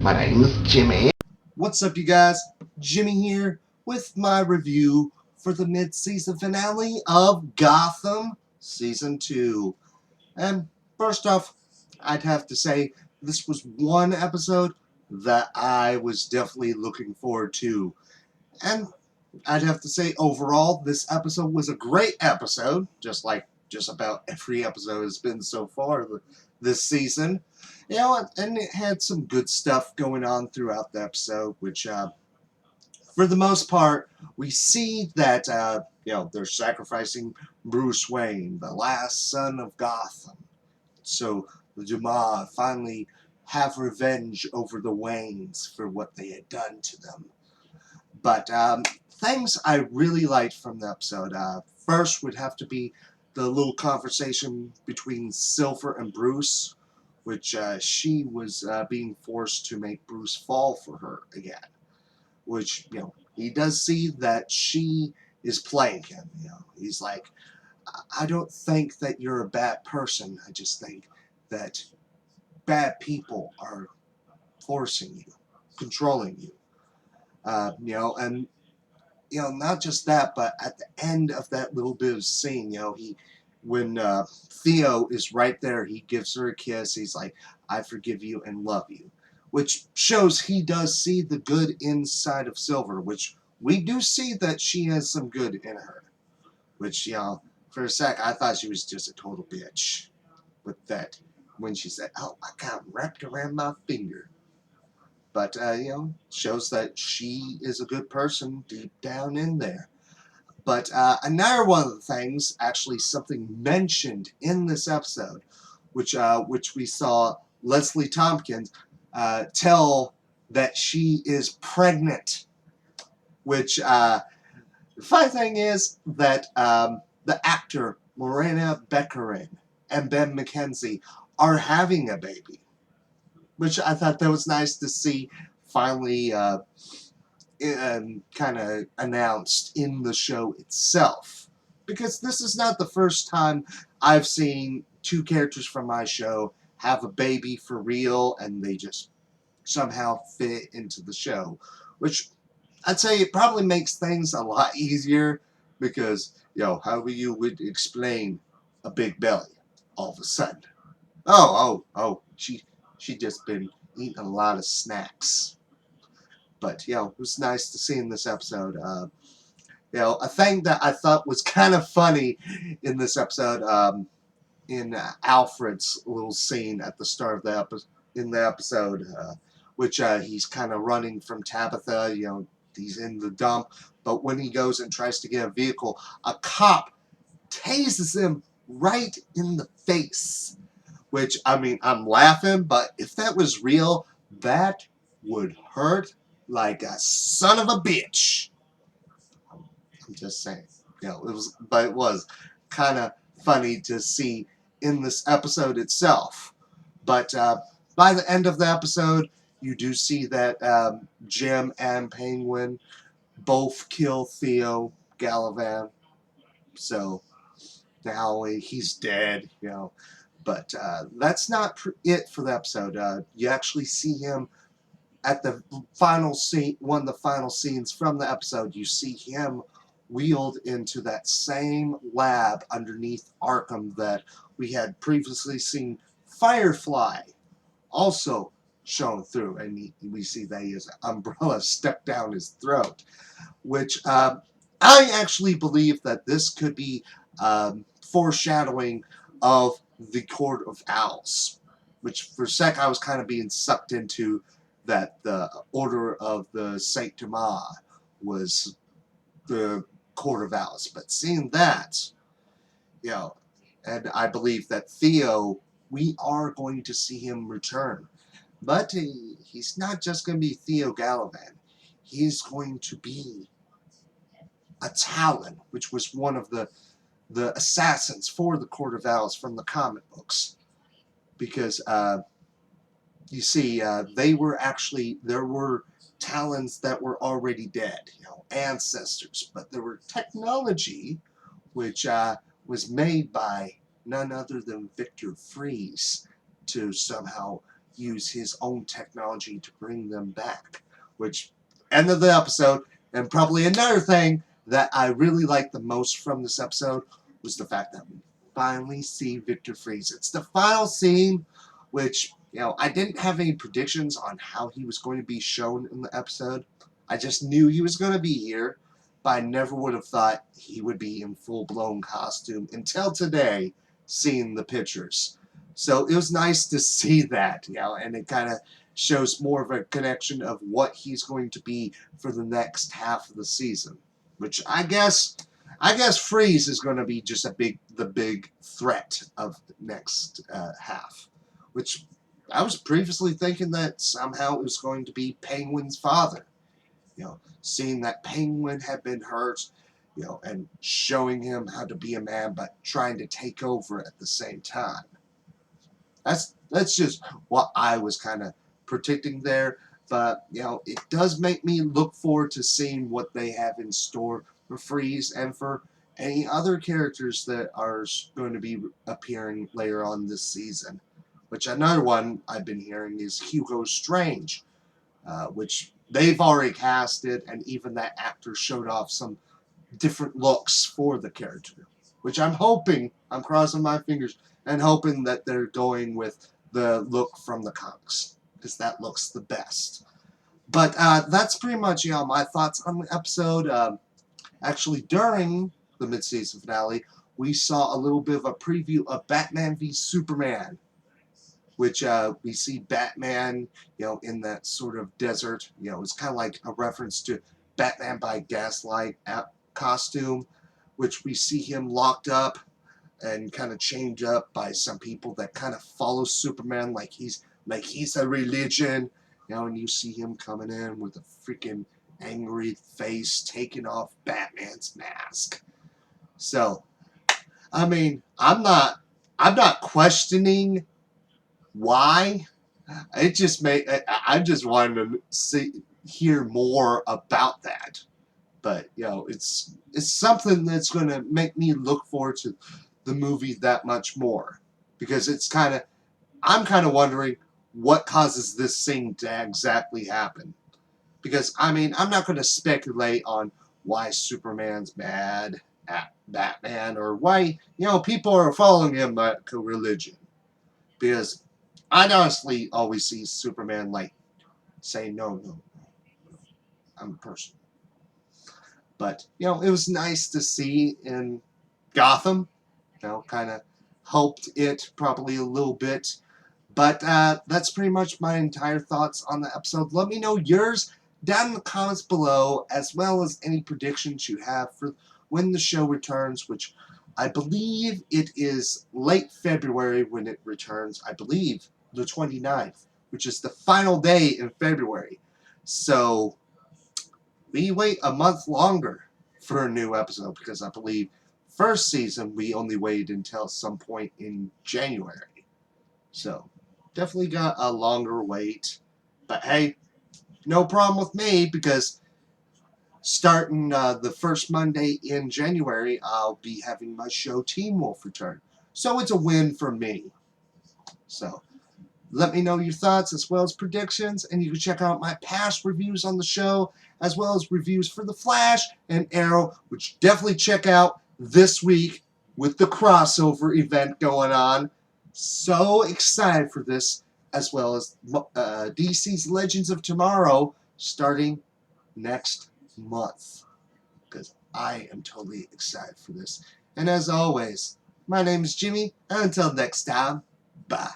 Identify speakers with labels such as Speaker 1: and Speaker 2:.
Speaker 1: My name's Jimmy.
Speaker 2: What's up, you guys? Jimmy here with my review for the mid-season finale of Gotham Season 2. And first off, I'd have to say this was one episode that I was definitely looking forward to. And I'd have to say overall, this episode was a great episode, just like just about every episode has been so far this season. You know, and it had some good stuff going on throughout the episode, which, for the most part, we see that, they're sacrificing Bruce Wayne, the last son of Gotham. So the Dumas finally have revenge over the Waynes for what they had done to them. But things I really liked from the episode, first would have to be the little conversation between Silver and Bruce, which she was being forced to make Bruce fall for her again. Which, he does see that she is playing him. He's like, I don't think that you're a bad person. I just think that bad people are forcing you, controlling you. And not just that, but at the end of that little bit of scene, when Theo is right there, he gives her a kiss. He's like, I forgive you and love you, which shows he does see the good inside of Silver, which we do see that she has some good in her, which, for a sec, I thought she was just a total bitch with that when she said, oh, I got wrapped around my finger. But, shows that she is a good person deep down in there. But another one of the things, actually something mentioned in this episode, which we saw Leslie Tompkins tell that she is pregnant. Which, the funny thing is that the actor Morena Baccarin and Ben McKenzie are having a baby. Which I thought that was nice to see finally kind of announced in the show itself. Because this is not the first time I've seen two characters from my show have a baby for real and they just somehow fit into the show. Which I'd say it probably makes things a lot easier because, how you would explain a big belly all of a sudden? She just been eating a lot of snacks. But, it was nice to see in this episode. A thing that I thought was kind of funny in this episode, in Alfred's little scene at the start of the episode, which he's kind of running from Tabitha, he's in the dump. But when he goes and tries to get a vehicle, a cop tases him right in the face. Which, I'm laughing, but if that was real, that would hurt like a son of a bitch. I'm just saying. It was kind of funny to see in this episode itself. But by the end of the episode, you do see that Jim and Penguin both kill Theo Gallivan. So now he's dead, But that's not it for the episode. You actually see him at the final scene, one of the final scenes from the episode. You see him wheeled into that same lab underneath Arkham that we had previously seen Firefly also shown through. And we see that he has an umbrella stuck down his throat, which I actually believe that this could be foreshadowing of the Court of Owls, which for a sec I was kind of being sucked into that the Order of the Saint Dumas was the Court of Owls. But seeing that, and I believe that Theo, we are going to see him return. But he's not just going to be Theo Gallivan. He's going to be a Talon, which was one of the assassins for the Court of Owls from the comic books. Because, you see, there were Talons that were already dead, ancestors. But there were technology which was made by none other than Victor Fries to somehow use his own technology to bring them back. Which, end of the episode, and probably another thing that I really liked the most from this episode was the fact that we finally see Victor Freeze. It's the final scene, which, I didn't have any predictions on how he was going to be shown in the episode. I just knew he was going to be here, but I never would have thought he would be in full-blown costume until today, seeing the pictures. So it was nice to see that, and it kind of shows more of a connection of what he's going to be for the next half of the season. Which I guess Freeze is going to be just the big threat of the next half. Which I was previously thinking that somehow it was going to be Penguin's father. Seeing that Penguin had been hurt, and showing him how to be a man, but trying to take over at the same time. That's just what I was kind of predicting there. But, it does make me look forward to seeing what they have in store for Freeze and for any other characters that are going to be appearing later on this season. Which another one I've been hearing is Hugo Strange, which they've already casted, and even that actor showed off some different looks for the character. Which I'm crossing my fingers, and hoping that they're going with the look from the comics, because that looks the best. But that's pretty much my thoughts on the episode. Actually, during the mid-season finale, we saw a little bit of a preview of Batman v Superman, which we see Batman, in that sort of desert. It's kind of like a reference to Batman by Gaslight costume, which we see him locked up and kind of chained up by some people that kind of follow Superman like he's a religion, and you see him coming in with a freaking angry face, taking off Batman's mask. So, I mean, I'm not questioning why. It just I just wanted to hear more about that. But it's something that's going to make me look forward to the movie that much more, because I'm kind of wondering what causes this thing to exactly happen. Because I'm not going to speculate on why Superman's mad at Batman, or why people are following him like a religion. Because I honestly always see Superman like saying no, I'm a person. But it was nice to see in Gotham. Kind of helped it probably a little bit. But that's pretty much my entire thoughts on the episode. Let me know yours down in the comments below, as well as any predictions you have for when the show returns, which I believe it is late February when it returns. I believe the 29th, which is the final day in February. So we wait a month longer for a new episode, because I believe first season we only waited until some point in January. So definitely got a longer wait. But hey, no problem with me, because starting the first Monday in January, I'll be having my show Teen Wolf return. So it's a win for me. So let me know your thoughts as well as predictions, and you can check out my past reviews on the show, as well as reviews for The Flash and Arrow, which definitely check out this week with the crossover event going on. So excited for this, as well as DC's Legends of Tomorrow starting next month, because I am totally excited for this. And as always, my name is Jimmy, and until next time, bye.